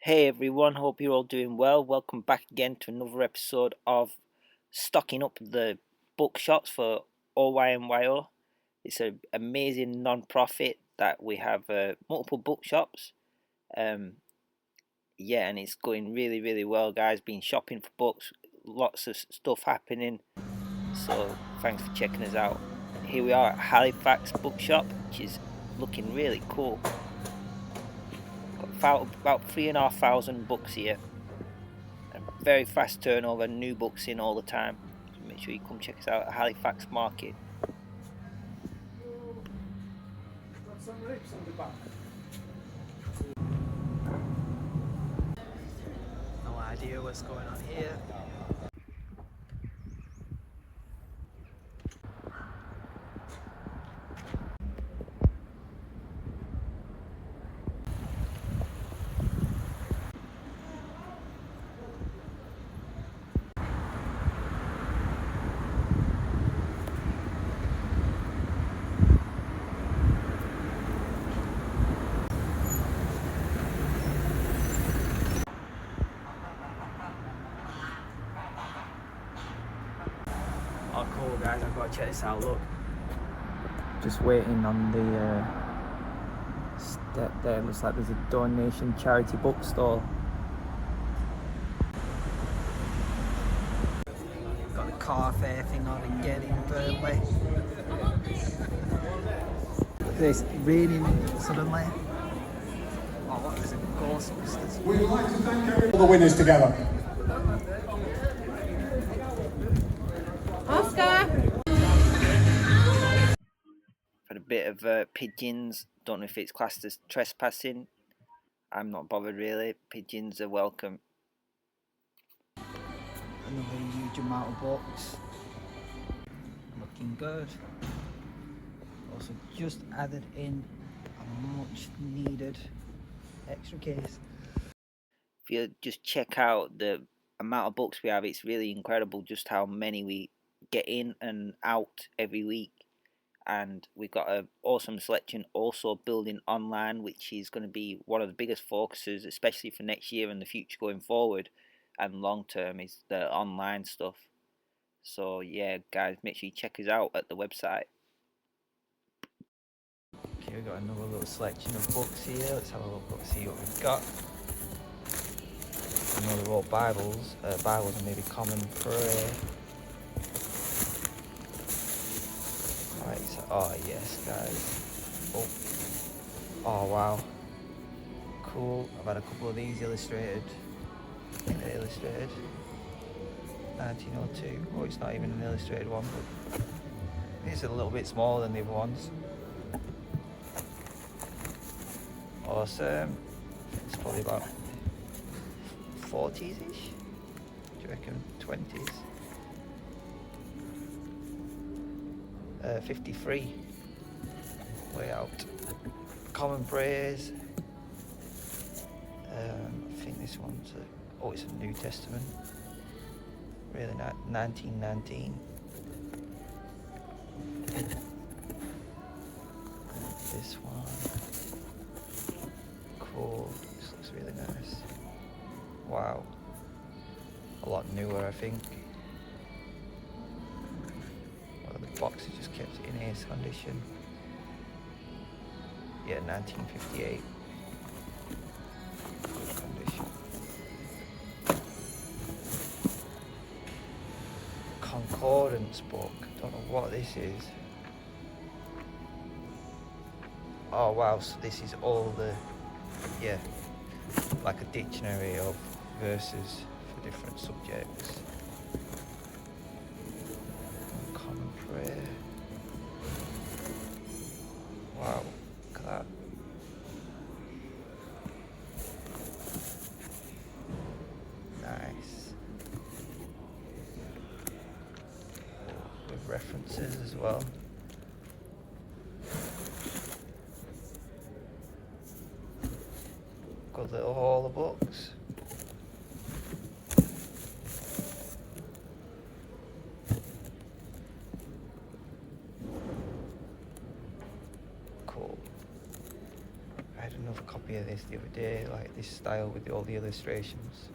Hey everyone, hope you're all doing well. Welcome back again to another episode of stocking up the bookshops for OYMYO. It's an amazing non-profit that we have multiple bookshops. And it's going really well, guys. Been shopping for books, lots of stuff happening. So thanks for checking us out. Here we are at Halifax Bookshop, which is looking really cool. Got about 3,500 books here. Very fast turnover, new books in all the time. So make sure you come check us out at Halifax Market. Got some rips on the back. No idea what's going on here. Oh cool guys, I've got to check this out, look. Just waiting on the step there, looks like there's a donation charity bookstore. Got the car fair thing on again in Burnley. Look at this, raining suddenly. Oh look, there's a Ghostbusters. We would like to thank all the winners together. Had a bit of pigeons. Don't know if it's classed as trespassing. I'm not bothered really. Pigeons are welcome. Another huge amount of books. Looking good. Also just added in a much needed extra case. If you just check out the amount of books we have, it's really incredible just how many we get in and out every week. And we've got an awesome selection also building online, which is going to be one of the biggest focuses, especially for next year and the future going forward and long term, is the online stuff. So yeah guys, make sure you check us out at the website. Okay, we've got another little selection of books here. Let's have a look, see what we've got. I know they're all Bibles and maybe Common Prayer. Right, so, oh yes guys. Oh wow. Cool, I've had a couple of these illustrated. I think they're illustrated. 1902. Oh, it's not even an illustrated one, but it's a little bit smaller than the other ones. Awesome. It's probably about 40s-ish. Do you reckon? 20s? 53. Way out. Common Prayers. I think this one's it's a New Testament. Really not 1919. This one. Cool. This looks really nice. Wow. A lot newer, I think. Well, the box is just kept in ace condition. Yeah, 1958. Good condition. Concordance book. Don't know what this is. Oh wow, so this is all the, like a dictionary of verses for different subjects. Common Prayer. Wow, look at that. Nice. With references as well. Good little haul of books. Cool. I had another copy of this the other day, like this style with all the illustrations.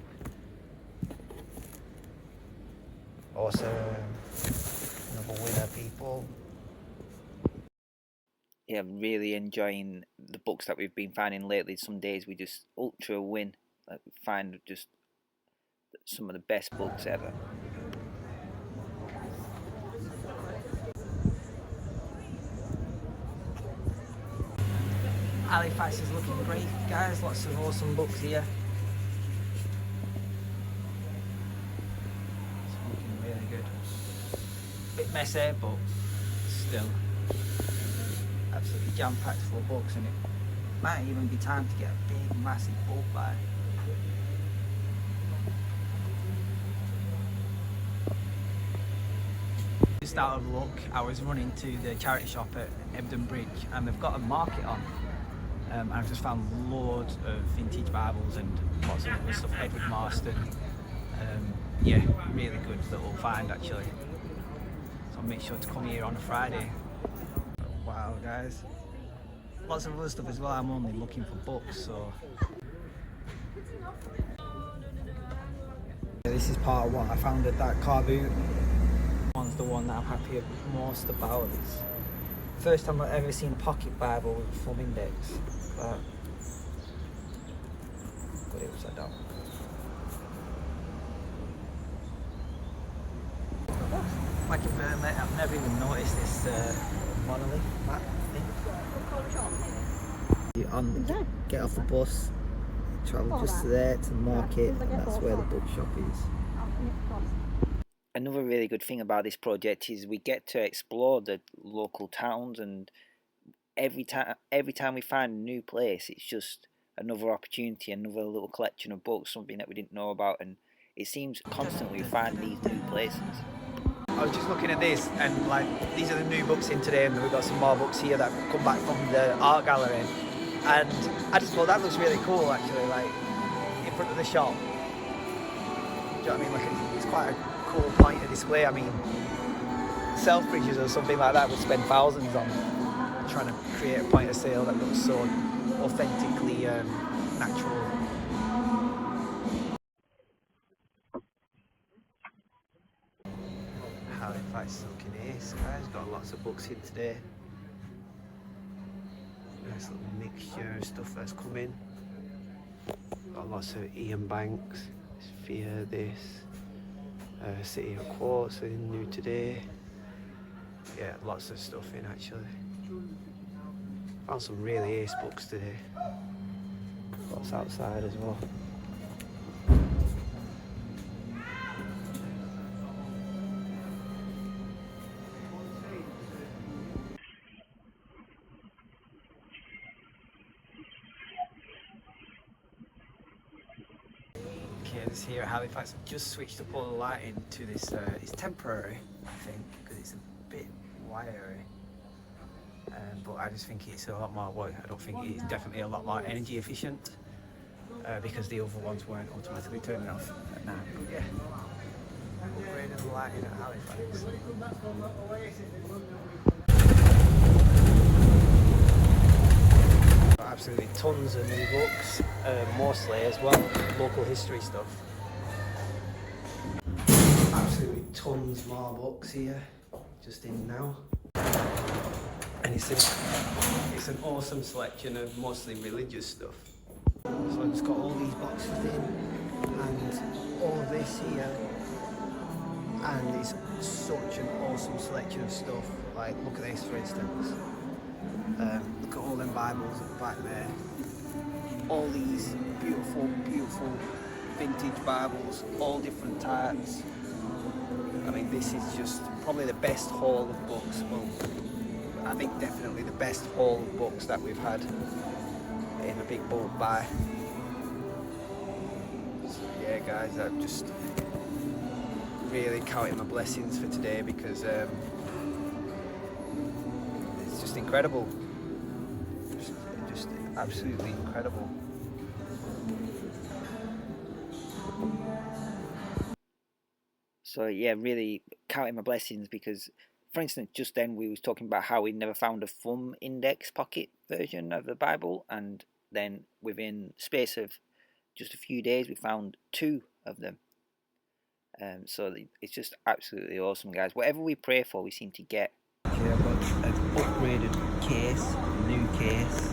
Awesome. Another winner, people. Yeah, really enjoying the books that we've been finding lately. Some days we just ultra win. Like we find just some of the best books ever. Halifax is looking great, guys. Lots of awesome books here. It's looking really good. Bit messy, but still absolutely jam-packed full of books, and it might even be time to get a big, massive bulk buy. Just out of luck, I was running to the charity shop at Hebden Bridge, and they've got a market on. And I've just found loads of vintage Bibles and lots of other stuff. Edward Marston. Yeah, really good little find actually. So make sure to come here on a Friday. Wow, guys. Lots of other stuff as well. I'm only looking for books, so. This is part of what I found at that car boot. One's the one that I'm happy most about. It's the first time I've ever seen a pocket Bible with a thumb index. Got it upside down. Like in Burnley, I've never even noticed this monolith map thing. Get off the bus, travel just to there to the market, and that's where the bookshop is. Another really good thing about this project is we get to explore the local towns, and every time we find a new place, it's just another opportunity, another little collection of books, something that we didn't know about, and it seems constantly we find these new places. I was just looking at this, and like these are the new books in today, and we've got some more books here that come back from the art gallery, and I just thought that looks really cool actually, like in front of the shop. Do you know what I mean? Like it's quite a cool point of display. I mean, Selfridges or something like that would spend thousands on trying to create a point of sale that looks so authentically natural. Halifax looking ace, guys. Got lots of books in today. Nice little mixture of stuff that's coming. Got lots of Ian Banks, Fear This, City of Quartz in new today. Yeah, lots of stuff in actually. Found some really ace books today. Lots outside as well. Kids here at Halifax, I've just switched up all the lighting to this. It's temporary, I think, because it's a bit wiry. But I just think it's a lot more, well, I don't think it's definitely a lot more energy efficient because the other ones weren't automatically turning off at night. But yeah, upgrading the lighting at Halifax. Absolutely tons of new books, mostly as well, local history stuff. Absolutely tons more books here, just in now. And it's an awesome selection of mostly religious stuff. So I've just got all these boxes in, and all of this here, and it's such an awesome selection of stuff. Like, look at this for instance. Look at all them Bibles at the back there. All these beautiful, beautiful vintage Bibles, all different types. I mean, this is just probably the best haul of books. Well, I think definitely the best haul of books that we've had in a big bulk buy. So yeah, guys, I'm just really counting my blessings for today because it's just incredible. Just absolutely incredible. So yeah, really counting my blessings because, for instance, just then we was talking about how we never found a thumb index pocket version of the Bible, and then within space of just a few days we found 2 of them. So it's just absolutely awesome, guys. Whatever we pray for, we seem to get. Okay, I've got an upgraded case, new case.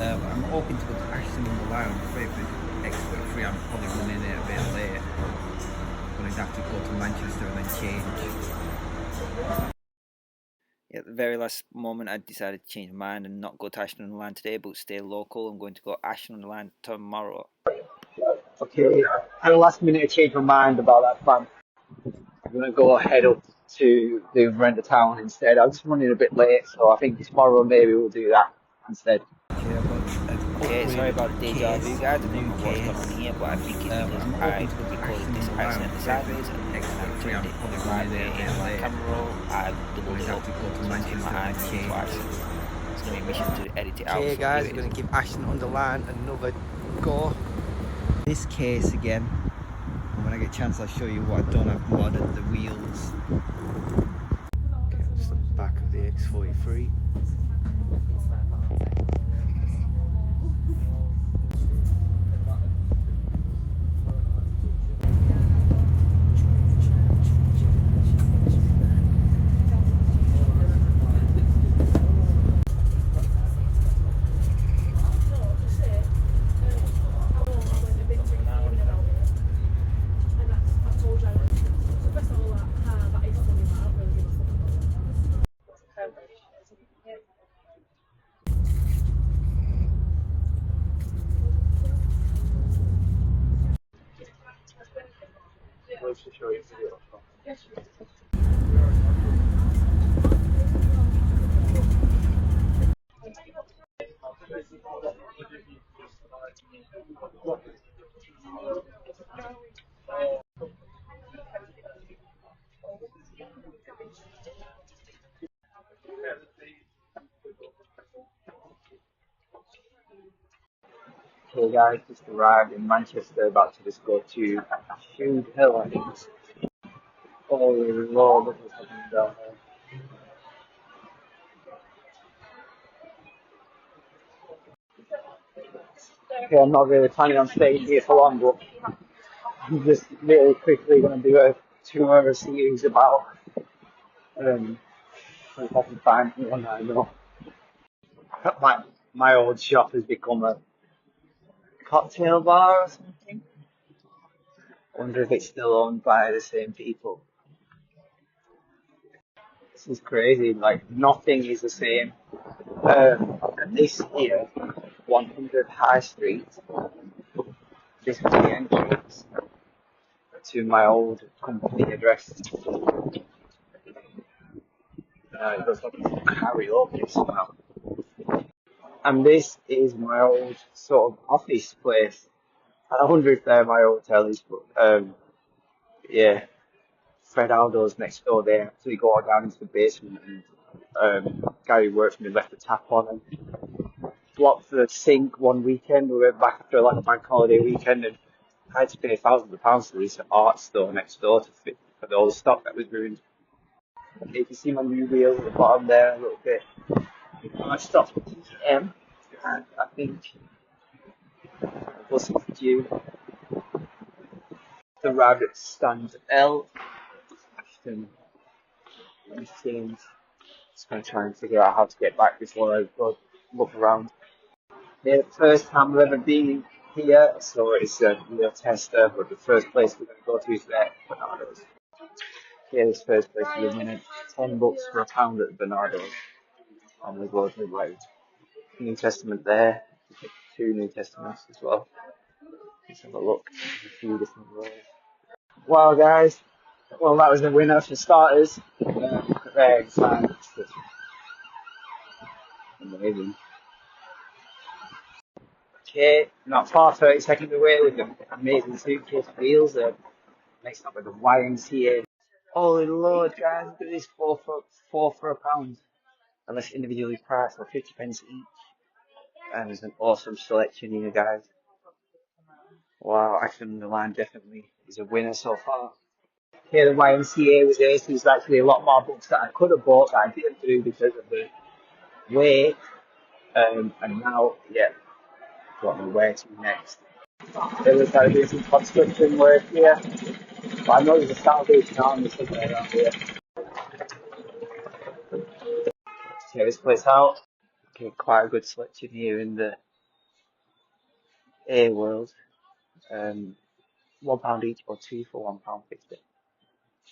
I'm hoping to go to Ashton on the Lyne. I'm afraid for expert free. I'm probably running it a bit late. I'm going to have to go to Manchester and then change. At the very last moment, I decided to change my mind and not go to Ashton on the Lyne today, but stay local. I'm going to go Ashton on the Lyne tomorrow. Okay, at the last minute I changed my mind about that plan. I'm going to go head up to the other end of town instead. I'm just running a bit late, so I think tomorrow maybe we'll do that instead. Okay, sorry about the deja vu, guys. I don't know what's going on here, but I think it's because I recorded this accidentally sideways and I turned it right way in my camera roll. I doubled it up to my hand twice. It's going to be a mission to edit it out. Okay, guys, we're going to give Ashton on the Lyne another go. This case again, and when I get a chance I'll show you what I've done. I've modded the wheels. Okay, that's the back of the X43. Okay guys, just arrived in Manchester, about to just go to Shoe Hill, I think. Oh Lord, look what's happening down there. Okay, I'm not really planning on staying here for long, but I'm just really quickly going to do a 2-hour series about if I can find one I know. My old shop has become a cocktail bar or something. I wonder if it's still owned by the same people. This is crazy, like nothing is the same. And this here, 100 High Street, this is the entrance to my old company address. It looks like it's karaoke somehow. And this is my old sort of office place. I wonder if they're my old tellies, but yeah. Fred Aldo's next door there, so we go down into the basement and guy who works for me left the tap on and blocked the sink one weekend. We went back after like a bank holiday weekend and I had to pay thousands of pounds for this art store next door to fit for all the stock that was ruined. You can see my new wheel at the bottom there a little bit. I stopped at TM and I think it was due. The rabbit stand L. Ashton. Just going to try and figure out how to get back before I go look around. Yeah, the first time I've ever been here, so it's a real tester, but the first place we're going to go to is there, Bernardo's. Yeah, this first place is a minute, £10 for a pound at Bernardo's. And we go to like New Testament there, 2 New Testaments as well. Let's have a look, there's a few different rows. Wow guys, well that was a winner for starters. Very excited. Amazing. Okay, not far, 30 seconds away with the amazing suitcase wheels. Next up with the YMCA. Holy Lord, guys, look at this, four for a pound. Unless individually priced for 50 pence each. And there's an awesome selection here, guys. Wow, Ashton on the Lyne definitely is a winner so far. Here the YMCA was ace. There's actually a lot more books that I could have bought that I didn't do because of the weight. And now, yeah, Don't know where to next. There looks like there's some construction work here. But I know there's a Salvation Army somewhere around here. Check this place out. Okay, quite a good selection here in the A world. £1 each or two for £1.50.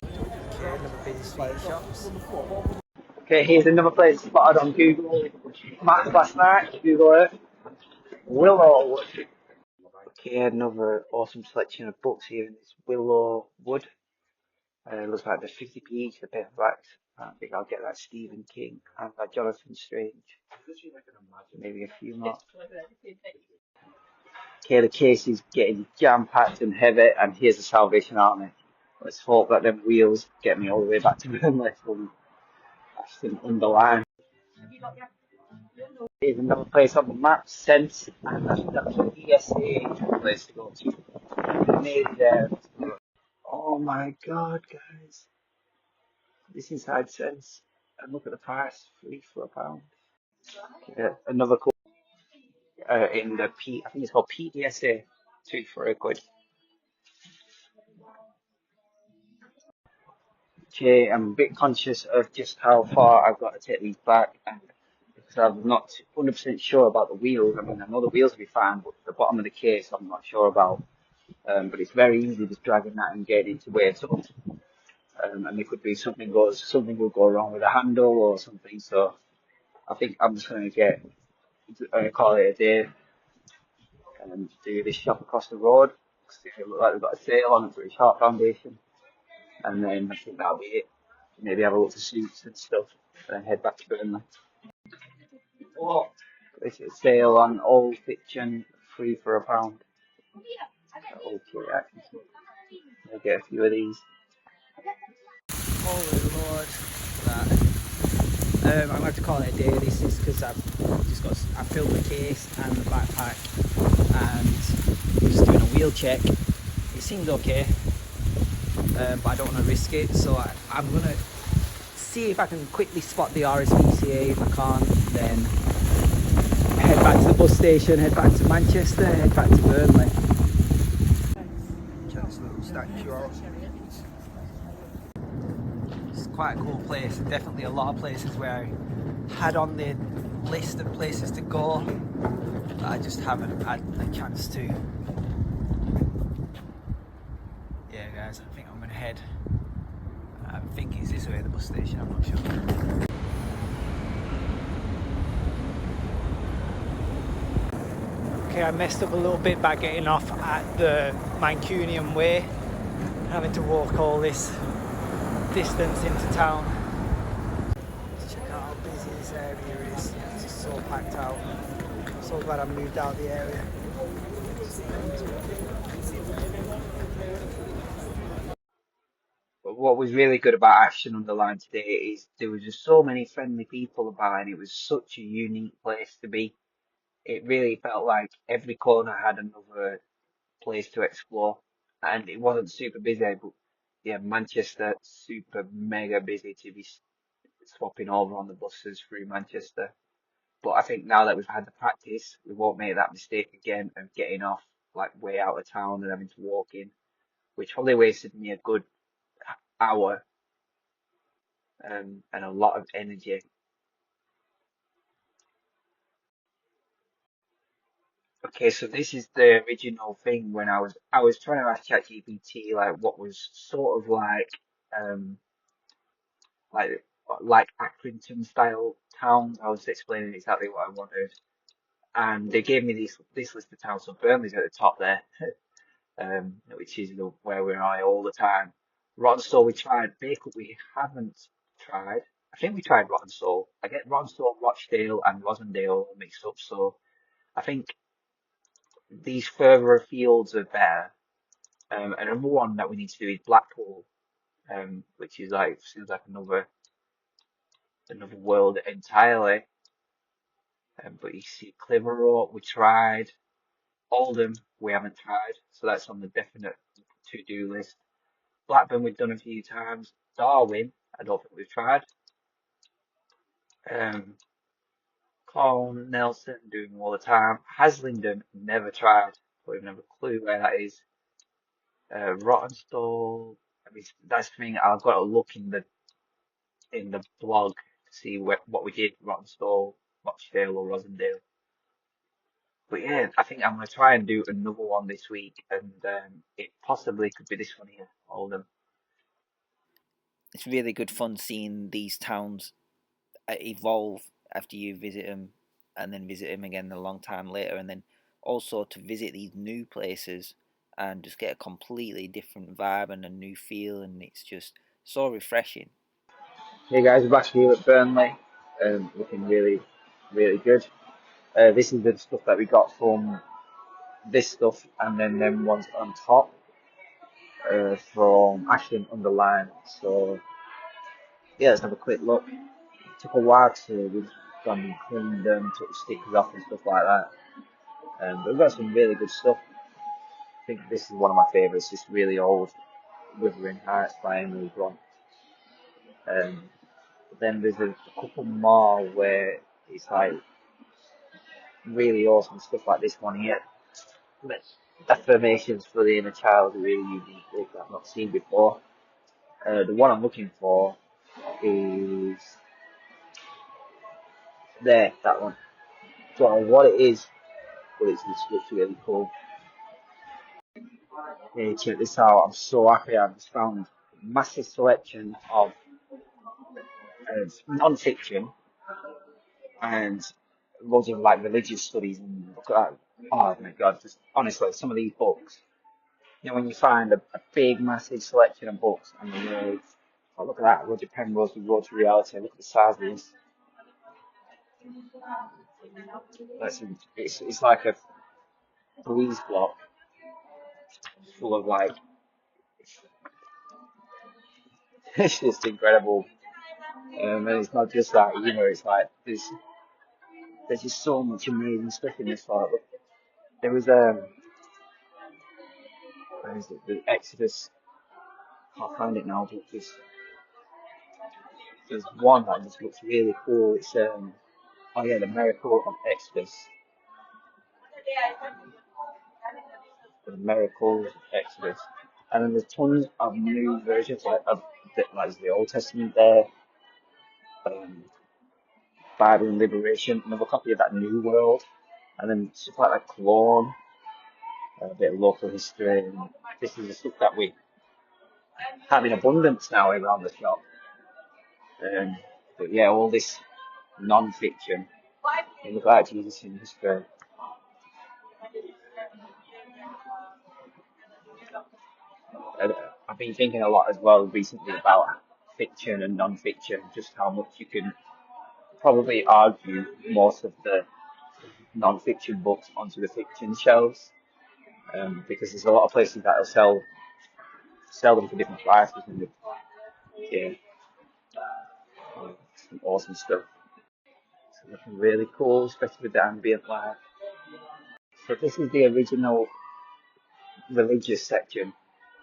Okay, another busy street of shops. Okay, here's another place spotted on Google Maps last night. Google Earth. Willow. Okay, another awesome selection of books here in this Willow Wood. Looks like they're 50p each, the paperbacks. I think I'll get that Stephen King and that Jonathan Strange. Maybe a few more. Okay, the case is getting jam-packed and heavy, and here's the Salvation Army. Let's hope that them wheels get me all the way back to Burnley from Ashton under Lyne. Here's another place on the map, Sense, and that's the ESA place to go to. Nearly there. Oh my god, guys. This inside Sense. And look at the price, £3 for £1. Another cool in the I think it's called PDSA, £2 for £1. Okay, I'm a bit conscious of just how far I've got to take these back, and because I'm not 100% sure about the wheels. I mean, I know the wheels will be fine, but the bottom of the case I'm not sure about. But it's very easy just dragging that and getting into weight up. And it could be something will go wrong with the handle or something. So I think I'm just going to call it a day and do this shop across the road. It looks like they've got a sale on a pretty sharp foundation, and then I think that'll be it. Maybe have a look for suits and stuff, and then head back to Burnley. This is a sale on old fiction, £3 for £1. Okay, I can see. I'll get a few of these. Holy Lord, that. I'm going to have to call it a day. This is because I filled the case and the backpack, and just doing a wheel check. It seemed okay, but I don't want to risk it, so I'm going to see if I can quickly spot the RSPCA. If I can't, then head back to the bus station, head back to Manchester, head back to Burnley. Check this little statue out. It's quite a cool place. Definitely a lot of places where I had on the list of places to go that I just haven't had the chance to. Yeah guys, I think I'm gonna head. I think it's this way, the bus station, I'm not sure. Okay, I messed up a little bit by getting off at the Mancunian Way, having to walk all this distance into town. Check out how busy this area is. It's just so packed out. I'm so glad I moved out of the area. But what was really good about Ashton under Lyne today is there was just so many friendly people about, and it was such a unique place to be. It really felt like every corner had another place to explore, and it wasn't super busy, but yeah, Manchester super mega busy to be swapping over on the buses through Manchester. But I think now that we've had the practice, we won't make that mistake again of getting off like way out of town and having to walk in, which probably wasted me a good hour and a lot of energy. Okay, so this is the original thing when I was trying to ask ChatGPT like what was sort of um like like Accrington style towns. I was explaining exactly what I wanted, and they gave me this list of towns. So Burnley's at the top there, which is where we are all the time. Rottenstall we tried, Bacup we haven't tried. I think we tried Rottenstall. I get Rottenstall, Rochdale, and Rosendale mixed up. So I think these further afields are better. And another one that we need to do is Blackpool, which is like seems like another world entirely. But you see Clitheroe, we tried. Oldham, we haven't tried, so that's on the definite to-do list. Blackburn, we've done a few times. Darwin, I don't think we've tried. Um, Corn, Nelson, doing them all the time. Haslingden, never tried. Don't even have a clue where that is. Rottenstall. I mean, that's the thing. I've got to look in the blog to see what we did. Rottenstall, Rochdale, or Rosendale. But yeah, I think I'm gonna try and do another one this week, and it possibly could be this one here, Oldham. It's really good fun seeing these towns evolve after you visit them, and then visit them again a long time later, and then also to visit these new places and just get a completely different vibe and a new feel, and it's just so refreshing. Hey guys, we're back here at Burnley, looking really, really good. This is the stuff that we got from this stuff, and then them ones on top from Ashton under Lyne. So yeah, let's have a quick look. Took a while to we've gone and cleaned them, took the stickers off and stuff like that. But we've got some really good stuff. I think this is one of my favourites. This really old Wuthering Heights by Emily Blunt. But then there's a couple more where it's like really awesome stuff like this one here. But Affirmations for the Inner Child, a really unique book that I've not seen before. The one I'm looking for is there, that one. Don't know what it is, but it looks really cool. Hey, check this out. I'm so happy I've just found a massive selection of non-fiction and loads of like religious studies and look at that. Oh my god, just honestly, some of these books, you know, when you find a big, massive selection of books and you know, oh, look at that, Roger Penrose with Road to Reality, look at the size of this. It's like a breeze block full of like, it's just incredible. And it's not just that, you know, it's like, there's just so much amazing stuff in this. Like, look, there was, where is it, the Exodus, can't find it now, but there's one that just looks really cool. It's, oh yeah, the Miracle of Exodus. The Miracles of Exodus. And then there's tons of new versions like the Old Testament there, um, Bible and Liberation, another copy of that New World, and then stuff like that Clone, a bit of local history. And this is the stuff that we have in abundance now around the shop. But yeah, all this non-fiction. And look at Jesus in history. And I've been thinking a lot as well recently about fiction and non-fiction, just how much you can probably argue most of the non-fiction books onto the fiction shelves, because there's a lot of places that will sell them for different prices, and yeah, some awesome stuff. It's looking really cool, especially with the ambient light. So this is the original religious section,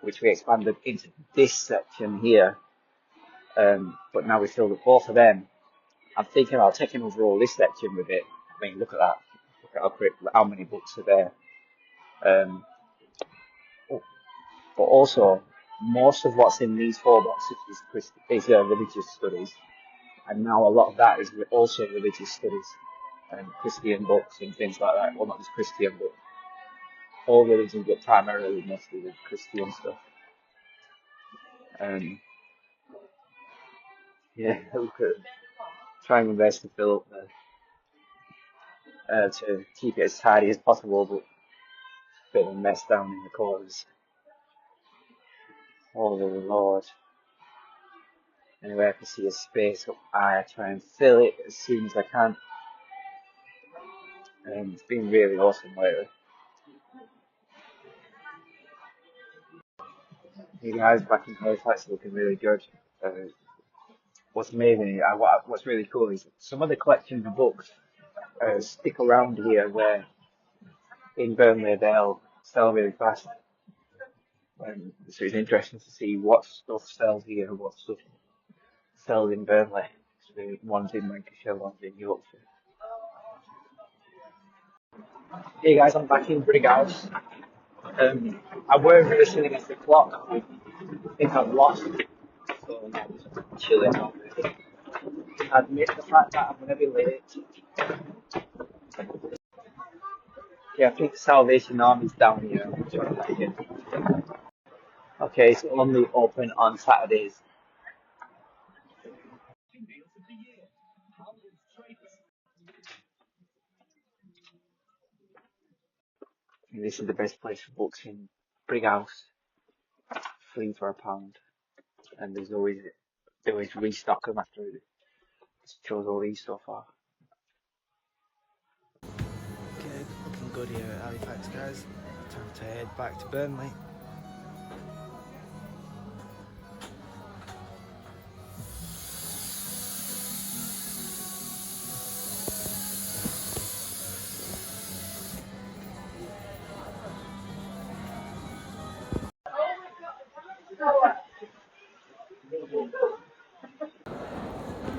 which we expanded into this section here, but now we filled up both of them. I'm thinking about taking over all this section with it. I mean, look at that. Look at how many books are there. Um, but also, most of what's in these four boxes is religious studies, and now a lot of that is also religious studies and Christian books and things like that. Well, not just Christian, but all religions, but primarily mostly the Christian stuff. Yeah, look at trying my best to fill up to keep it as tidy as possible, but a bit of a mess down in the corners. Oh Lord. Anyway, I can see a space up high, I try and fill it as soon as I can. It's been really awesome lately. You guys back in Halifax looking really good. What's amazing, what's really cool is some of the collections of books stick around here where in Burnley they'll sell really fast. So it's interesting to see what stuff sells here and what stuff sells in Burnley. So one's in Lancashire, one's in Yorkshire. Hey guys, I'm back in Brighouse. I weren't racing against the clock. I think I've lost. So I'm just chilling out. I admit the fact that I'm going to be late. Yeah, I think the Salvation Army's down here. I'm trying to like it. Okay, it's only open on Saturdays. And this is the best place for books in Brighouse. Free for £1. And they always restock them after it. Chose all these so far. Okay, looking good here at Halifax, guys. Time to head back to Burnley.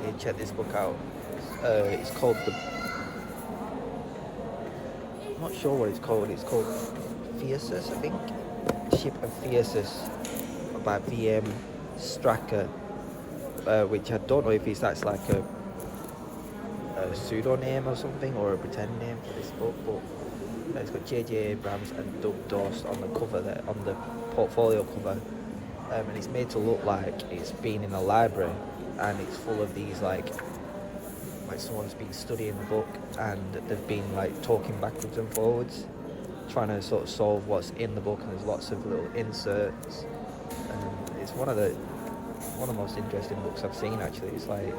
Hey, check this book out. It's called I'm not sure what it's called. It's called Thesis, I think. Ship of Thesis by VM Stracker, which I don't know if that's like a pseudonym or something, or a pretend name for this book, but it's got J.J. Abrams and Doug Dost on the cover there, on the portfolio cover, and it's made to look like it's been in a library, and it's full of these like someone's been studying the book and they've been like talking backwards and forwards, trying to sort of solve what's in the book, and there's lots of little inserts, and it's one of the most interesting books I've seen actually. It's like,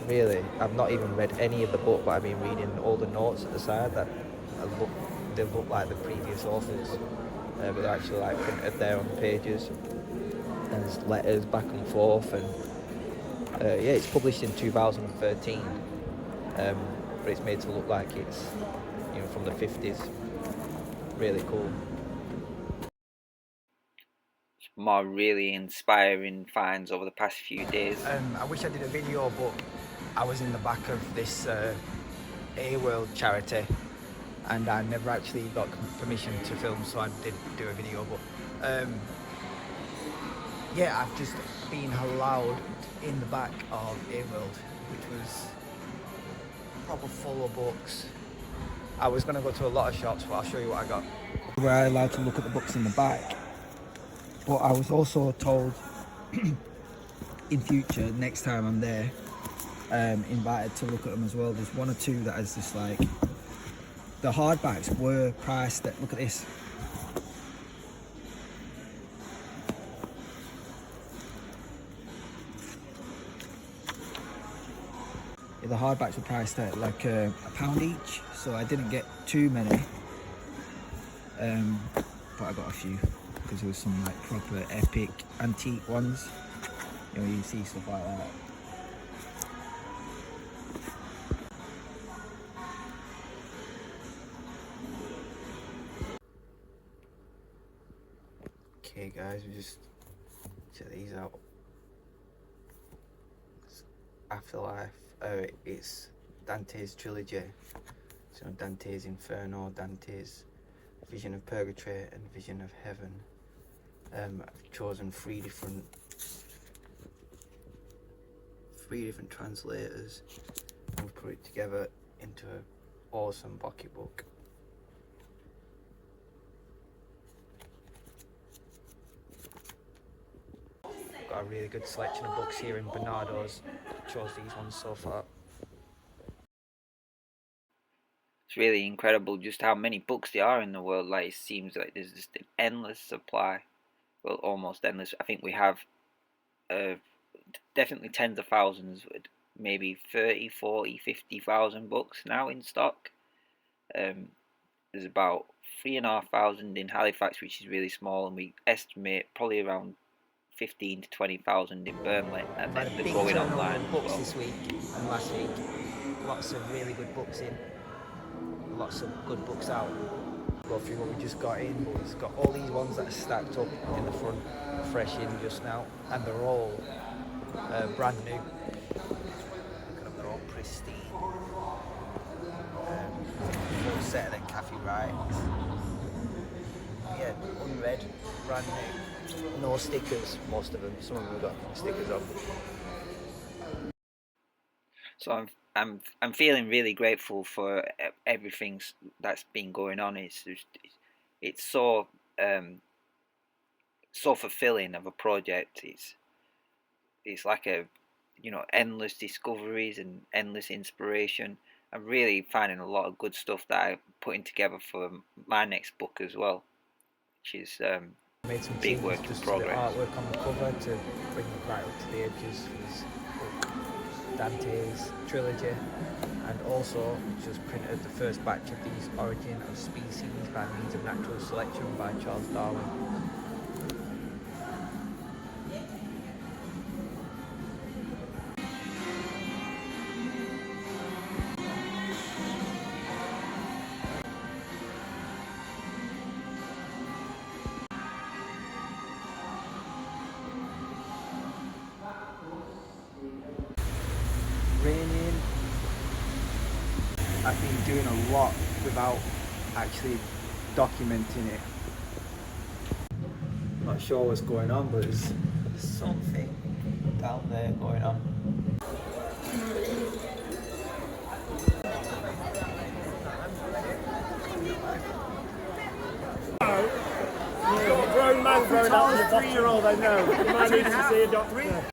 really, I've not even read any of the book, but I've been reading all the notes at the side that they look like the previous authors, but they're actually like printed there on the pages, and there's letters back and forth, and yeah, it's published in 2013, but it's made to look like it's, you know, from the 50s. Really cool. More really inspiring finds over the past few days. I wish I did a video, but I was in the back of this A-World charity, and I never actually got permission to film, so I did do a video. But yeah, I've just been allowed in the back of A-World, which was proper full of books. I was going to go to a lot of shops, but I'll show you what I got. Were I allowed to look at the books in the back? But I was also told in future, next time I'm there, invited to look at them as well. There's one or two that is just like, the hardbacks were priced at, look at this. Yeah, the hardbacks were priced at like £1 each, so I didn't get too many, but I got a few, because there was some like proper epic antique ones, you know, you see stuff like that. Okay guys, we just check these out. It's Afterlife. It's Dante's trilogy. So Dante's Inferno, Dante's Vision of Purgatory, and Vision of Heaven. I've chosen three different translators, and we've put it together into an awesome pocketbook. Got a really good selection of books here in Bernardo's. Chose these ones so far. It's really incredible just how many books there are in the world. Like, it seems like there's just an endless supply. Well, almost endless. I think we have definitely tens of thousands, maybe 30, 40, 50,000 books now in stock. There's about 3,500 in Halifax, which is really small, and we estimate probably around 15 to 20,000 in Burnley, and then they're growing online. Books this week and last week. Lots of really good books in. Lots of good books out. Go through what we just got in, but it's got all these ones that are stacked up in the front, fresh in just now, and they're all brand new. Look at them, they're all pristine. full set of the cafe rights. Yeah, unread, brand new. No stickers, most of them. Some of them have got stickers on. So I'm feeling really grateful for everything that's been going on. It's so so fulfilling of a project. It's like a endless discoveries and endless inspiration. I'm really finding a lot of good stuff that I'm putting together for my next book as well, which is Made some big changes work in just to the progress. artwork on the cover to bring it right up to the edges for this book, Dante's trilogy, and also just printed the first batch of these Origin of Species by Means of Natural Selection by Charles Darwin. Raining. I've been doing a lot without actually documenting it. Not sure what's going on, but there's something down there going on. You've got a grown man growing up with a 3-year-old, I know. You might need to see a doctor.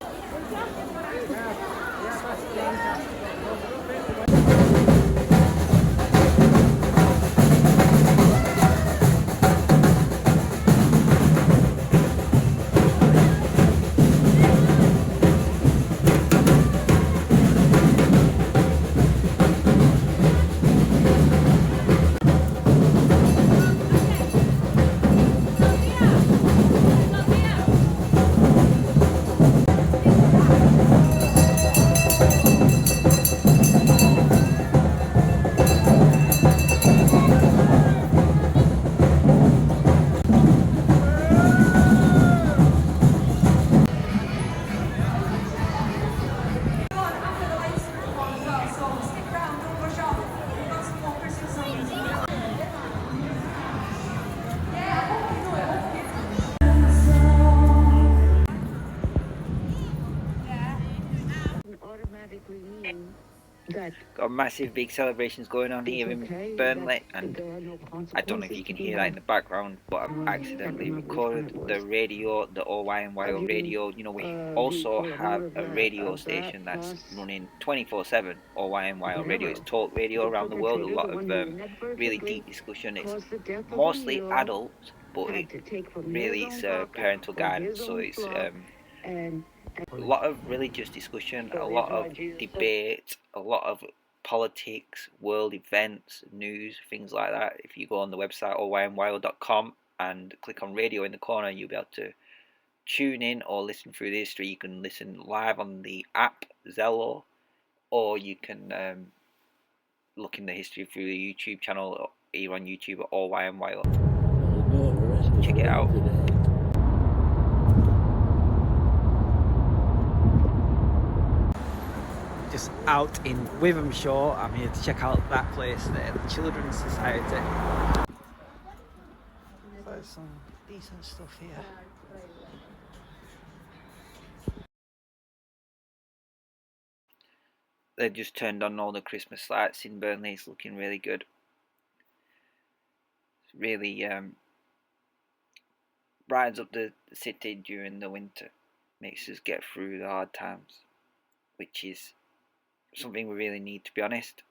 Got massive big celebrations going on here in Burnley, and I don't know if you can hear that in the background, but I've accidentally recorded the radio, the OYMYO radio. We also have a radio station that's running 24/7. OYMYO radio is talk radio around the world. A lot of really deep discussion. It's mostly adults, but it's parental guidance, so it's a lot of religious discussion, a lot of debate, a lot of politics, world events, news, things like that. If you go on the website OYMYO.com and click on radio in the corner, you'll be able to tune in or listen through the history. You can listen live on the app Zello, or you can look in the history through the YouTube channel, either on YouTube or OYMYO. Check it out. Just out in Wythenshawe. I'm here to check out that place there, the Children's Society. There's some decent stuff here. They've just turned on all the Christmas lights in Burnley. It's looking really good. It's really brightens up the city during the winter. Makes us get through the hard times, which is something we really need, to be honest.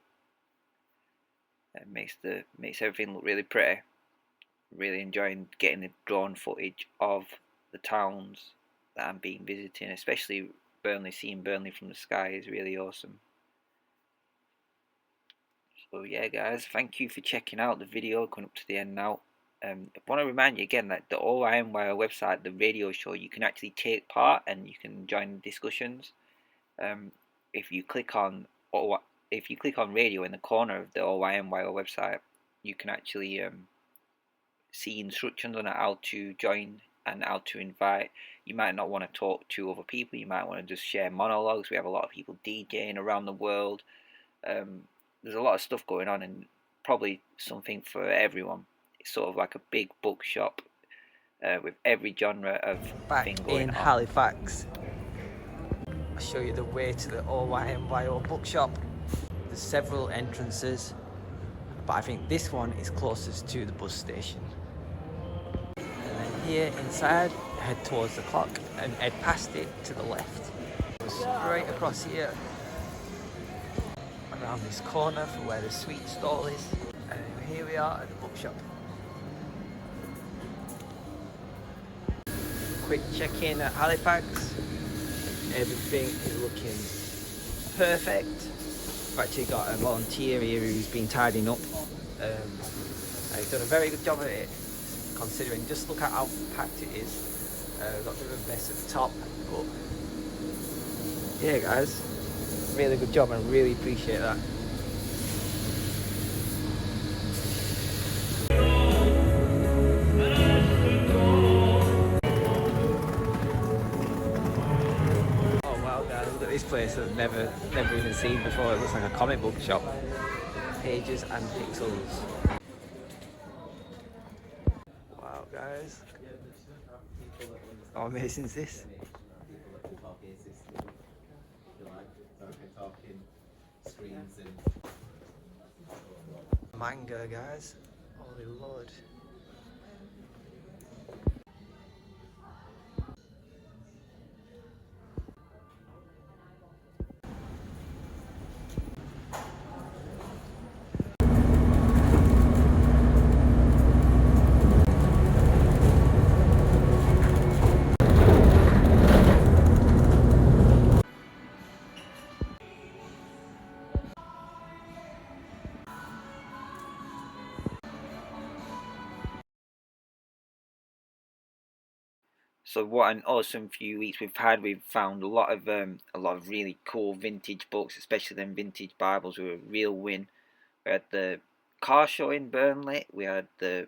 It makes everything look really pretty. Really enjoying getting the drone footage of the towns that I'm being visiting, especially Burnley. Seeing Burnley from the sky is really awesome. So yeah, guys, thank you for checking out the video. Coming up to the end now. I want to remind you again that the OYMYO website, the radio show, you can actually take part and you can join the discussions. If you click on radio in the corner of the OYMYO website, you can actually see instructions on how to join and how to invite. You might not want to talk to other people. You might want to just share monologues. We have a lot of people DJing around the world. There's a lot of stuff going on, and probably something for everyone. It's sort of like a big bookshop with every genre of thing Back going in on. Halifax, I'll show you the way to the OYMYO bookshop. There's several entrances, but I think this one is closest to the bus station. And then here inside, head towards the clock and head past it to the left. Straight across here, around this corner for where the sweet stall is. And here we are at the bookshop. Quick check-in at Halifax. Everything is looking perfect. I've actually got a volunteer here who's been tidying up. He's done a very good job of it, considering. Just look at how packed it is. We've got a bit of a mess at the top, but yeah, guys, really good job. I really appreciate that. Look at this place that I've never even seen before. It looks like a comic book shop. Pages and pixels. Wow, guys. How amazing is this? Manga, guys. Holy Lord. So what an awesome few weeks we've had. We've found a lot of really cool vintage books, especially them vintage Bibles, were a real win. We had the car show in Burnley. We had the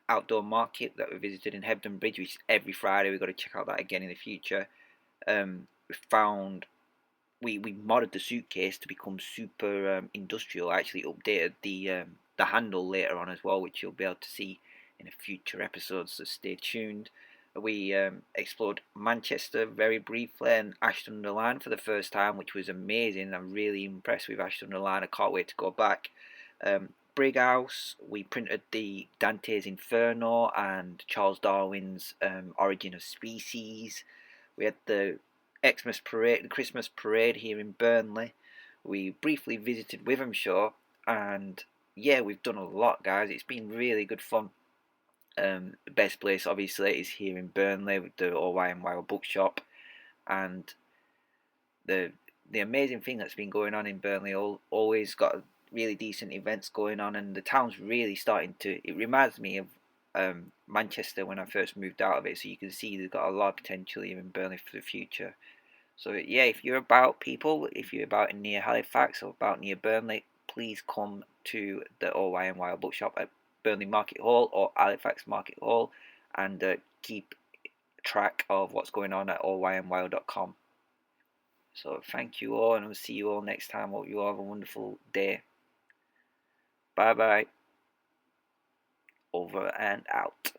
outdoor market that we visited in Hebden Bridge, which is every Friday. We've got to check out that again in the future. We modded the suitcase to become super industrial. I actually updated the handle later on as well, which you'll be able to see in a future episode, so stay tuned. We explored Manchester very briefly and Ashton-under-Lyne for the first time, which was amazing. I'm really impressed with Ashton-under-Lyne. I can't wait to go back. Brighouse, we printed the Dante's Inferno and Charles Darwin's Origin of Species. We had the Christmas parade here in Burnley. We briefly visited Wythenshawe, and yeah, we've done a lot, guys. It's been really good fun. The best place obviously is here in Burnley with the OYMYO bookshop, and the amazing thing that's been going on in Burnley, always got really decent events going on, and the town's really starting to, it reminds me of Manchester when I first moved out of it, so you can see they've got a lot of potential here in Burnley for the future. So yeah, if you're about near Halifax or about near Burnley, please come to the OYMYO bookshop at Burnley Market Hall or Halifax Market Hall, and keep track of what's going on at OYMYO.com. So thank you all, and I'll see you all next time. Hope you all have a wonderful day. Bye bye. Over and out.